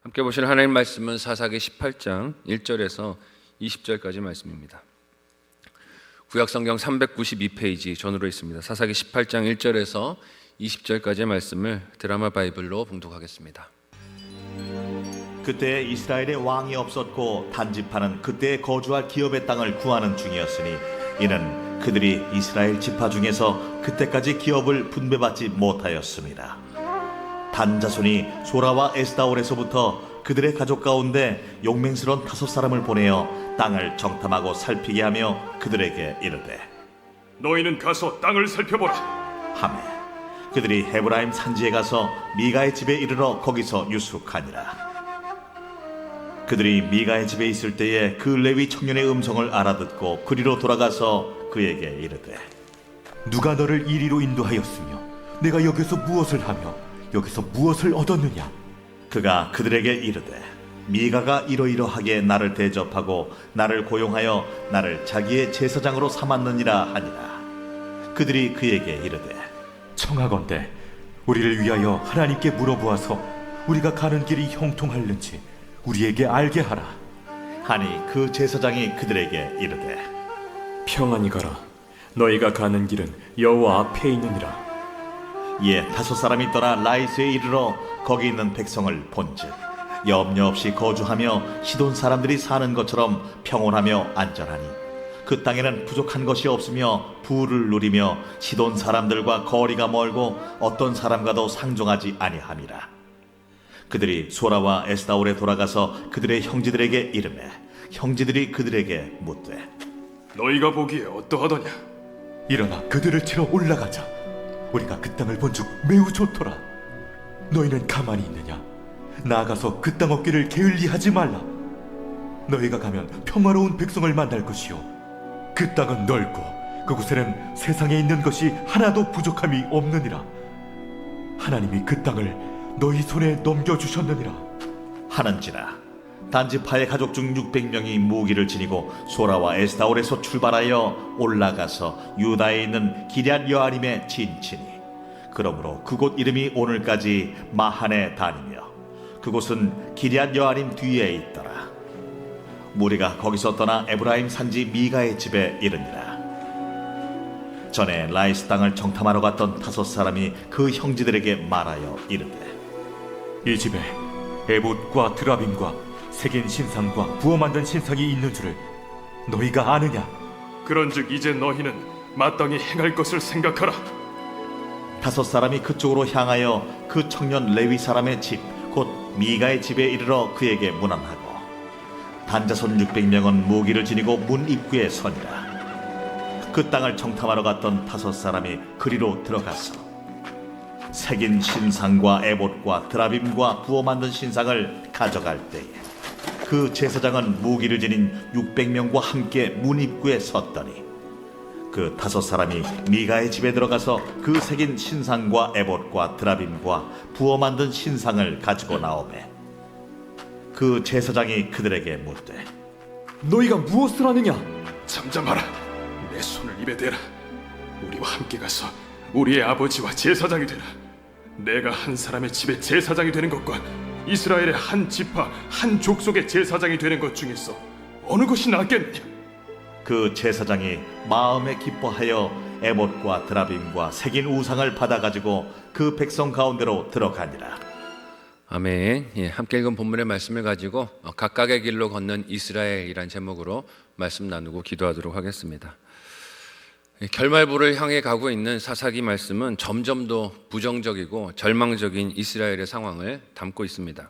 함께 보실 하나님 말씀은 사사기 18장 1절에서 20절까지 말씀입니다. 구약성경 392페이지 전으로 있습니다. 사사기 18장 1절에서 20절까지의 말씀을 드라마 바이블로 봉독하겠습니다. 그때 이스라엘에 왕이 없었고 단지파는 그때 거주할 기업의 땅을 구하는 중이었으니 이는 그들이 이스라엘 지파 중에서 그때까지 기업을 분배받지 못하였습니다. 단 자손이 소라와 에스다올에서부터 그들의 가족 가운데 용맹스러운 5사람을 보내어 땅을 정탐하고 살피게 하며 그들에게 이르되 너희는 가서 땅을 살펴보라 하매 그들이 헤브라임 산지에 가서 미가의 집에 이르러 거기서 유숙하니라. 그들이 미가의 집에 있을 때에 그 레위 청년의 음성을 알아듣고 그리로 돌아가서 그에게 이르되 누가 너를 이리로 인도하였으며 내가 여기서 무엇을 하며 여기서 무엇을 얻었느냐? 그가 그들에게 이르되 미가가 이러이러하게 나를 대접하고 나를 고용하여 나를 자기의 제사장으로 삼았느니라 하니라. 그들이 그에게 이르되 청하건대 우리를 위하여 하나님께 물어보아서 우리가 가는 길이 형통할는지 우리에게 알게 하라. 하니 그 제사장이 그들에게 이르되 평안히 가라. 너희가 가는 길은 여호와 앞에 있느니라. 이에 5사람이 떠나 라이스에 이르러 거기 있는 백성을 본즉 염려 없이 거주하며 시돈 사람들이 사는 것처럼 평온하며 안전하니 그 땅에는 부족한 것이 없으며 부를 누리며 시돈 사람들과 거리가 멀고 어떤 사람과도 상종하지 아니함이라. 그들이 소라와 에스다올에 돌아가서 그들의 형제들에게 이르매 형제들이 그들에게 묻되 너희가 보기에 어떠하더냐? 일어나 그들을 치러 올라가자. 우리가 그 땅을 본즉 매우 좋더라. 너희는 가만히 있느냐? 나아가서 그 땅 얻기를 게을리하지 말라. 너희가 가면 평화로운 백성을 만날 것이요 그 땅은 넓고 그곳에는 세상에 있는 것이 하나도 부족함이 없느니라. 하나님이 그 땅을 너희 손에 넘겨주셨느니라 하는지라. 단지파의 가족 중 600명이 무기를 지니고 소라와 에스다올에서 출발하여 올라가서 유다에 있는 기럇 여아림에 진치니 그러므로 그곳 이름이 오늘까지 마하네 단이며 그곳은 기럇 여아림 뒤에 있더라. 무리가 거기서 떠나 에브라임 산지 미가의 집에 이르니라. 전에 라이스 땅을 정탐하러 갔던 5사람이 그 형제들에게 말하여 이르되 이 집에 에봇과 드라빔과 새긴 신상과 부어 만든 신상이 있는 줄을 너희가 아느냐? 그런즉 이제 너희는 마땅히 행할 것을 생각하라. 5사람이 그쪽으로 향하여 그 청년 레위 사람의 집 곧 미가의 집에 이르러 그에게 문안하고 단자손 600명은 무기를 지니고 문 입구에 서니라. 그 땅을 정탐하러 갔던 5사람이 그리로 들어가서 새긴 신상과 에봇과 드라빔과 부어 만든 신상을 가져갈 때에 그 제사장은 무기를 지닌 600명과 함께 문 입구에 섰더니 그 5사람이 미가의 집에 들어가서 그 새긴 신상과 에봇과 드라빔과 부어 만든 신상을 가지고 나오매 그 제사장이 그들에게 묻되 너희가 무엇을 하느냐? 잠잠하라. 내 손을 입에 대라. 우리와 함께 가서 우리의 아버지와 제사장이 되라. 내가 한 사람의 집에 제사장이 되는 것과 이스라엘의 한 지파 한 족속의 제사장이 되는 것 중에서 어느 것이 낫겠느냐? 그 제사장이 마음에 기뻐하여 에봇과 드라빔과 새긴 우상을 받아가지고 그 백성 가운데로 들어가니라. 아멘. 함께 읽은 본문의 말씀을 가지고 각각의 길로 걷는 이스라엘이란 제목으로 말씀 나누고 기도하도록 하겠습니다. 결말부를 향해 가고 있는 사사기 말씀은 점점 더 부정적이고 절망적인 이스라엘의 상황을 담고 있습니다.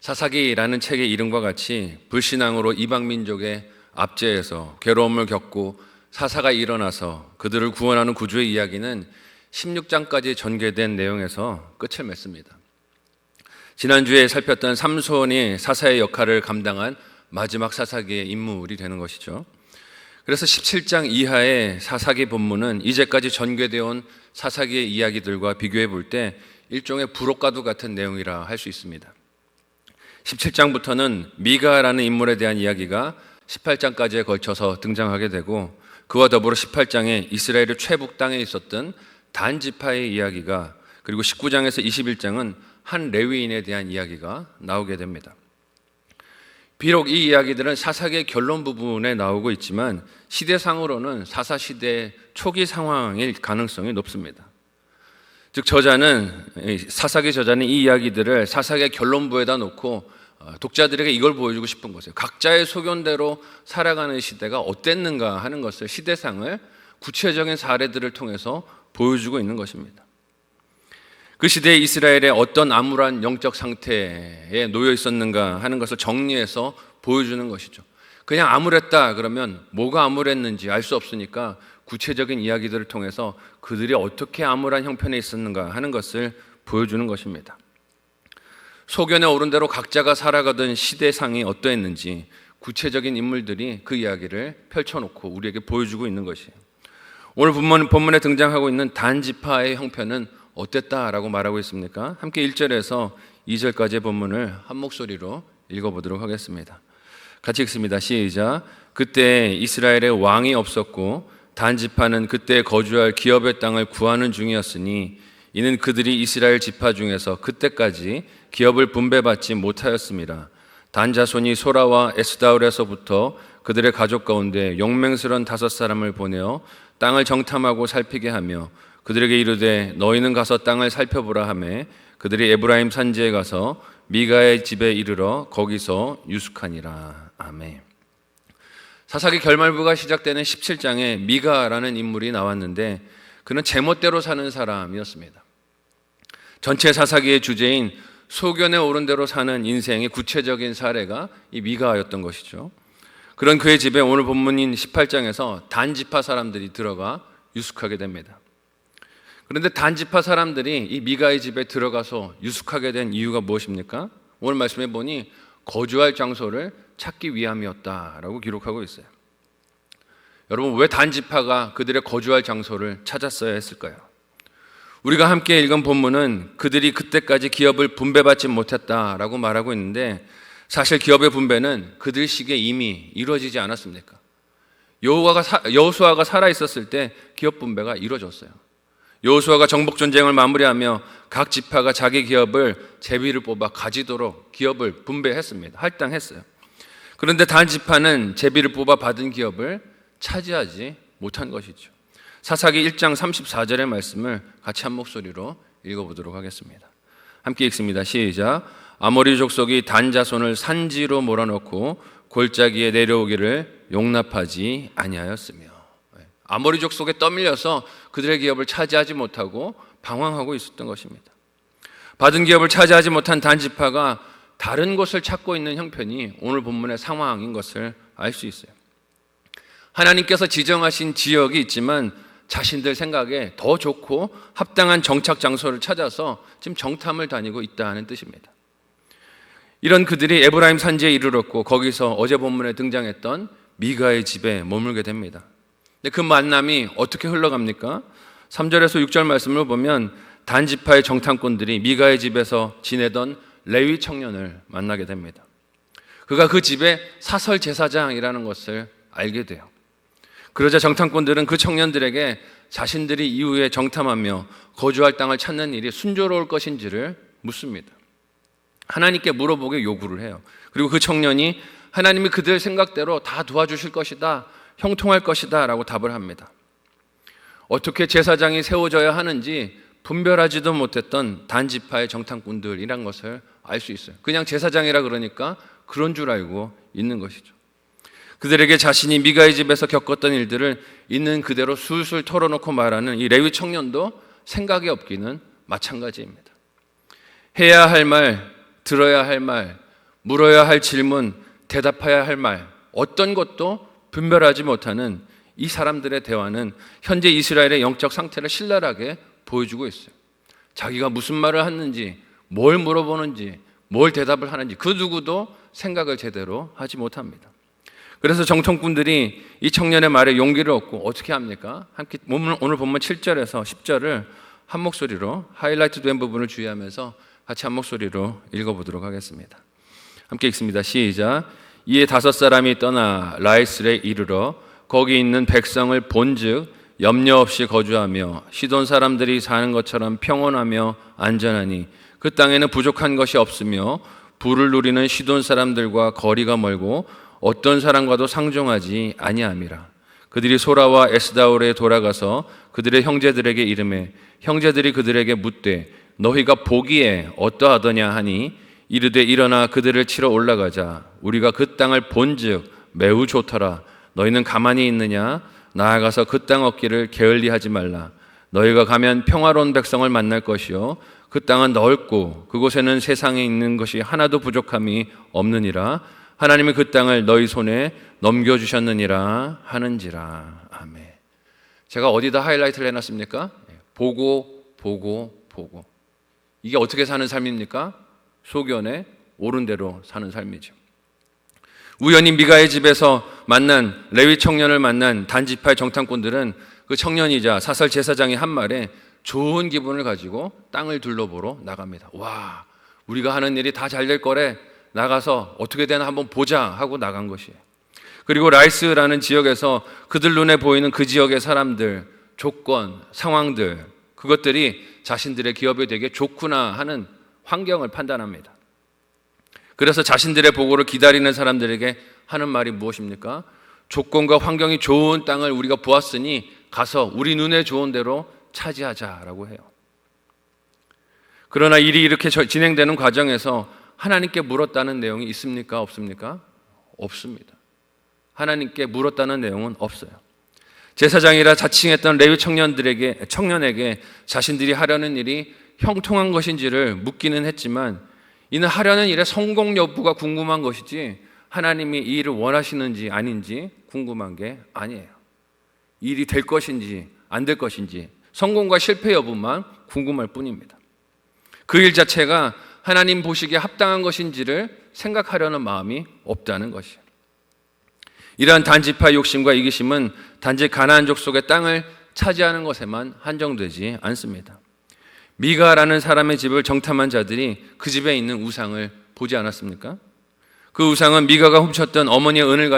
사사기라는 책의 이름과 같이 불신앙으로 이방민족의 압제에서 괴로움을 겪고 사사가 일어나서 그들을 구원하는 구주의 이야기는 16장까지 전개된 내용에서 끝을 맺습니다. 지난주에 살폈던 삼손이 사사의 역할을 감당한 마지막 사사기의 인물이 되는 것이죠. 그래서 17장 이하의 사사기 본문은 이제까지 전개되어 온 사사기의 이야기들과 비교해 볼 때 일종의 부록가두 같은 내용이라 할 수 있습니다. 17장부터는 미가라는 인물에 대한 이야기가 18장까지에 걸쳐서 등장하게 되고 그와 더불어 18장에 이스라엘의 최북 땅에 있었던 단 지파의 이야기가 그리고 19장에서 21장은 한 레위인에 대한 이야기가 나오게 됩니다. 비록 이 이야기들은 사사기의 결론 부분에 나오고 있지만 시대상으로는 사사시대 초기 상황일 가능성이 높습니다. 즉 사사기 저자는 이 이야기들을 사사기의 결론부에다 놓고 독자들에게 이걸 보여주고 싶은 것이에요. 각자의 소견대로 살아가는 시대가 어땠는가 하는 것을, 시대상을 구체적인 사례들을 통해서 보여주고 있는 것입니다. 그 시대에 이스라엘의 어떤 암울한 영적 상태에 놓여 있었는가 하는 것을 정리해서 보여주는 것이죠. 그냥 암울했다 그러면 뭐가 암울했는지 알 수 없으니까 구체적인 이야기들을 통해서 그들이 어떻게 암울한 형편에 있었는가 하는 것을 보여주는 것입니다. 소견에 오른 대로 각자가 살아가던 시대상이 어떠했는지 구체적인 인물들이 그 이야기를 펼쳐놓고 우리에게 보여주고 있는 것이에요. 오늘 본문에 등장하고 있는 단 지파의 형편은 어땠다라고 말하고 있습니까? 함께 1절에서 2절까지의 본문을 한 목소리로 읽어보도록 하겠습니다. 같이 읽습니다. 시작. 그때 이스라엘의 왕이 없었고 단 지파는 그때 거주할 기업의 땅을 구하는 중이었으니 이는 그들이 이스라엘 지파 중에서 그때까지 기업을 분배받지 못하였습니다. 단 자손이 소라와 에스다울에서부터 그들의 가족 가운데 용맹스러운 5사람을 보내어 땅을 정탐하고 살피게 하며 그들에게 이르되 너희는 가서 땅을 살펴보라 하매 그들이 에브라임 산지에 가서 미가의 집에 이르러 거기서 유숙하니라. 아멘. 사사기 결말부가 시작되는 17장에 미가라는 인물이 나왔는데 그는 제멋대로 사는 사람이었습니다. 전체 사사기의 주제인 소견에 오른 대로 사는 인생의 구체적인 사례가 이 미가였던 것이죠. 그런 그의 집에 오늘 본문인 18장에서 단지파 사람들이 들어가 유숙하게 됩니다. 그런데 단지파 사람들이 이 미가의 집에 들어가서 유숙하게 된 이유가 무엇입니까? 오늘 말씀해 보니 거주할 장소를 찾기 위함이었다라고 기록하고 있어요. 여러분, 왜 단지파가 그들의 거주할 장소를 찾았어야 했을까요? 우리가 함께 읽은 본문은 그들이 그때까지 기업을 분배받지 못했다라고 말하고 있는데 사실 기업의 분배는 그들 시기에 이미 이루어지지 않았습니까? 여호수아가 살아있었을 때 기업 분배가 이루어졌어요. 여호수아가 정복 전쟁을 마무리하며 각 지파가 자기 기업을 제비를 뽑아 가지도록 기업을 분배했습니다. 할당했어요. 그런데 단 지파는 제비를 뽑아 받은 기업을 차지하지 못한 것이죠. 사사기 1장 34절의 말씀을 같이 한 목소리로 읽어보도록 하겠습니다. 함께 읽습니다. 시작. 아모리 족속이 단 자손을 산지로 몰아넣고 골짜기에 내려오기를 용납하지 아니하였으며, 아모리 족속에 떠밀려서 그들의 기업을 차지하지 못하고 방황하고 있었던 것입니다. 받은 기업을 차지하지 못한 단 지파가 다른 곳을 찾고 있는 형편이 오늘 본문의 상황인 것을 알 수 있어요. 하나님께서 지정하신 지역이 있지만 자신들 생각에 더 좋고 합당한 정착 장소를 찾아서 지금 정탐을 다니고 있다는 뜻입니다. 이런 그들이 에브라임 산지에 이르렀고 거기서 어제 본문에 등장했던 미가의 집에 머물게 됩니다. 근데 그 만남이 어떻게 흘러갑니까? 3절에서 6절 말씀을 보면 단 지파의 정탐꾼들이 미가의 집에서 지내던 레위 청년을 만나게 됩니다. 그가 그 집의 사설 제사장이라는 것을 알게 돼요. 그러자 정탐꾼들은 그 청년들에게 자신들이 이후에 정탐하며 거주할 땅을 찾는 일이 순조로울 것인지를 묻습니다. 하나님께 물어보게 요구를 해요. 그리고 그 청년이 하나님이 그들 생각대로 다 도와주실 것이다, 형통할 것이다 라고 답을 합니다. 어떻게 제사장이 세워져야 하는지 분별하지도 못했던 단지파의 정탐꾼들이란 것을 알 수 있어요. 그냥 제사장이라 그러니까 그런 줄 알고 있는 것이죠. 그들에게 자신이 미가의 집에서 겪었던 일들을 있는 그대로 술술 털어놓고 말하는 이 레위 청년도 생각이 없기는 마찬가지입니다. 해야 할 말, 들어야 할 말, 물어야 할 질문, 대답해야 할 말, 어떤 것도 분별하지 못하는 이 사람들의 대화는 현재 이스라엘의 영적 상태를 신랄하게 보여주고 있어요. 자기가 무슨 말을 하는지, 뭘 물어보는지, 뭘 대답을 하는지 그 누구도 생각을 제대로 하지 못합니다. 그래서 정탐꾼들이 이 청년의 말에 용기를 얻고 어떻게 합니까? 함께 오늘 본문 7절에서 10절을 한 목소리로 하이라이트 된 부분을 주의하면서 같이 한 목소리로 읽어보도록 하겠습니다. 함께 읽습니다. 시작. 이에 5사람이 떠나 라이스에 이르러 거기 있는 백성을 본즉 염려 없이 거주하며 시돈 사람들이 사는 것처럼 평온하며 안전하니 그 땅에는 부족한 것이 없으며 부를 누리는 시돈 사람들과 거리가 멀고 어떤 사람과도 상종하지 아니함이라. 그들이 소라와 에스다올에 돌아가서 그들의 형제들에게 이르매 형제들이 그들에게 묻되 너희가 보기에 어떠하더냐 하니 이르되 일어나 그들을 치러 올라가자. 우리가 그 땅을 본즉 매우 좋더라. 너희는 가만히 있느냐? 나아가서 그 땅 얻기를 게을리하지 말라. 너희가 가면 평화로운 백성을 만날 것이요 그 땅은 넓고 그곳에는 세상에 있는 것이 하나도 부족함이 없느니라. 하나님이 그 땅을 너희 손에 넘겨주셨느니라 하는지라. 아멘. 제가 어디다 하이라이트를 해놨습니까? 보고 보고 보고. 이게 어떻게 사는 삶입니까? 소견에 옳은 대로 사는 삶이죠. 우연히 미가의 집에서 만난 레위 청년을 만난 단지파의 정탐꾼들은 그 청년이자 사설 제사장이 한 말에 좋은 기분을 가지고 땅을 둘러보러 나갑니다. 와, 우리가 하는 일이 다 잘 될 거래. 나가서 어떻게 되나 한번 보자 하고 나간 것이에요. 그리고 라이스라는 지역에서 그들 눈에 보이는 그 지역의 사람들, 조건, 상황들, 그것들이 자신들의 기업에 되게 좋구나 하는 환경을 판단합니다. 그래서 자신들의 보고를 기다리는 사람들에게 하는 말이 무엇입니까? 조건과 환경이 좋은 땅을 우리가 보았으니 가서 우리 눈에 좋은 대로 차지하자라고 해요. 그러나 일이 이렇게 진행되는 과정에서 하나님께 물었다는 내용이 있습니까? 없습니까? 없습니다. 하나님께 물었다는 내용은 없어요. 제사장이라 자칭했던 레위 청년에게 자신들이 하려는 일이 형통한 것인지를 묻기는 했지만 이는 하려는 일의 성공 여부가 궁금한 것이지 하나님이 이 일을 원하시는지 아닌지 궁금한 게 아니에요. 일이 될 것인지 안 될 것인지 성공과 실패 여부만 궁금할 뿐입니다. 그 일 자체가 하나님 보시기에 합당한 것인지를 생각하려는 마음이 없다는 것이에요. 이러한 단지파 욕심과 이기심은 단지 가나안 족속의 땅을 차지하는 것에만 한정되지 않습니다. 미가라는 사람의 집을 정탐한 자들이 그 집에 있는 우상을 보지 않았습니까? 그 우상은 미가가 훔쳤던 어머니의 은을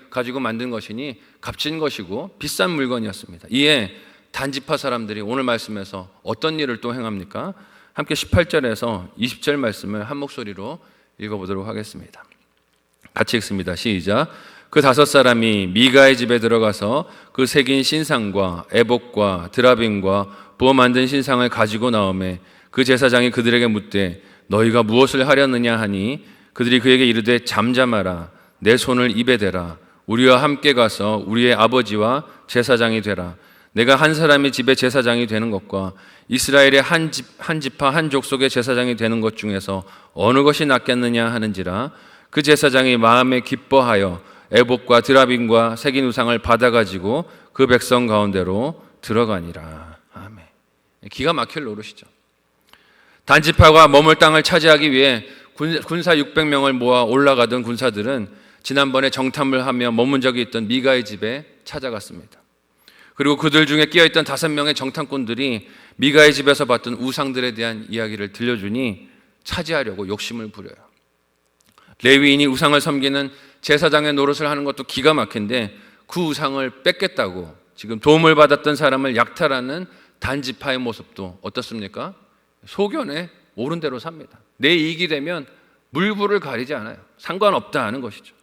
가지고 만든 것이니 값진 것이고 비싼 물건이었습니다. 이에 단지파 사람들이 오늘 말씀에서 어떤 일을 또 행합니까? 함께 18절에서 20절 말씀을 한 목소리로 읽어보도록 하겠습니다. 같이 읽습니다. 시작. 그 5사람이 미가의 집에 들어가서 그 새긴 신상과 에봇과 드라빔과 부어 만든 신상을 가지고 나오매 그 제사장이 그들에게 묻되 너희가 무엇을 하려느냐 하니 그들이 그에게 이르되 잠잠하라. 내 손을 입에 대라. 우리와 함께 가서 우리의 아버지와 제사장이 되라. 내가 한 사람의 집의 제사장이 되는 것과 이스라엘의 한 지파 한 족속의 제사장이 되는 것 중에서 어느 것이 낫겠느냐 하는지라. 그 제사장이 마음에 기뻐하여 에봇과 드라빔과 새긴 우상을 받아가지고 그 백성 가운데로 들어가니라. 아멘. 기가 막힐 노릇이죠. 단지파가 머물 땅을 차지하기 위해 군사 600명을 모아 올라가던 군사들은 지난번에 정탐을 하며 머문 적이 있던 미가의 집에 찾아갔습니다. 그리고 그들 중에 끼어있던 5명의 정탐꾼들이 미가의 집에서 봤던 우상들에 대한 이야기를 들려주니 차지하려고 욕심을 부려요. 레위인이 우상을 섬기는 제사장의 노릇을 하는 것도 기가 막힌데 그 우상을 뺏겠다고 지금 도움을 받았던 사람을 약탈하는 단지파의 모습도 어떻습니까? 소견에 옳은 대로 삽니다. 내 이익이 되면 물불을 가리지 않아요. 상관없다 하는 것이죠.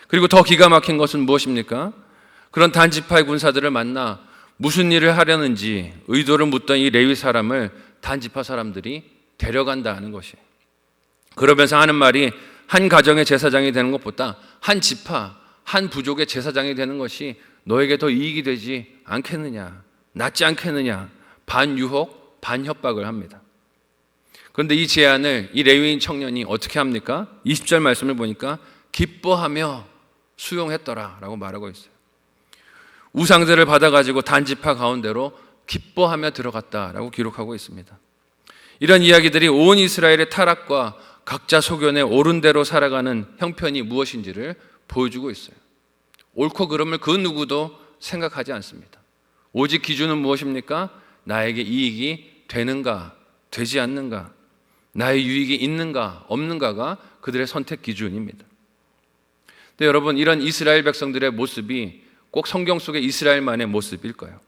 그리고 더 기가 막힌 것은 무엇입니까? 그런 단지파의 군사들을 만나 무슨 일을 하려는지 의도를 묻던 이 레위 사람을 단지파 사람들이 데려간다 하는 것이에요. 그러면서 하는 말이 한 가정의 제사장이 되는 것보다 한 지파, 한 부족의 제사장이 되는 것이 너에게 더 이익이 되지 않겠느냐, 낫지 않겠느냐, 반유혹, 반협박을 합니다. 그런데 이 제안을 이 레위인 청년이 어떻게 합니까? 20절 말씀을 보니까 기뻐하며 수용했더라 라고 말하고 있어요. 우상들을 받아가지고 단지파 가운데로 기뻐하며 들어갔다라고 기록하고 있습니다. 이런 이야기들이 온 이스라엘의 타락과 각자 소견에 옳은 대로 살아가는 형편이 무엇인지를 보여주고 있어요. 옳고 그름을 그 누구도 생각하지 않습니다. 오직 기준은 무엇입니까? 나에게 이익이 되는가, 되지 않는가, 나의 유익이 있는가, 없는가가 그들의 선택 기준입니다. 근데 여러분, 이런 이스라엘 백성들의 모습이 꼭 성경 속의 이스라엘만의 모습일 거예요.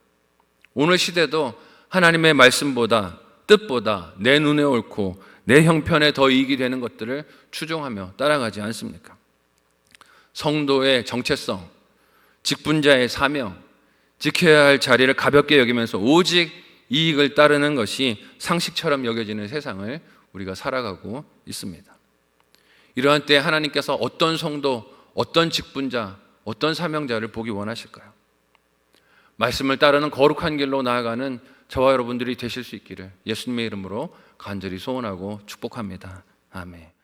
오늘 시대도 하나님의 말씀보다, 뜻보다 내 눈에 옳고 내 형편에 더 이익이 되는 것들을 추종하며 따라가지 않습니까? 성도의 정체성, 직분자의 사명, 지켜야 할 자리를 가볍게 여기면서 오직 이익을 따르는 것이 상식처럼 여겨지는 세상을 우리가 살아가고 있습니다. 이러한 때 하나님께서 어떤 성도, 어떤 직분자, 어떤 사명자를 보기 원하실까요? 말씀을 따르는 거룩한 길로 나아가는 저와 여러분들이 되실 수 있기를 예수님의 이름으로 간절히 소원하고 축복합니다. 아멘.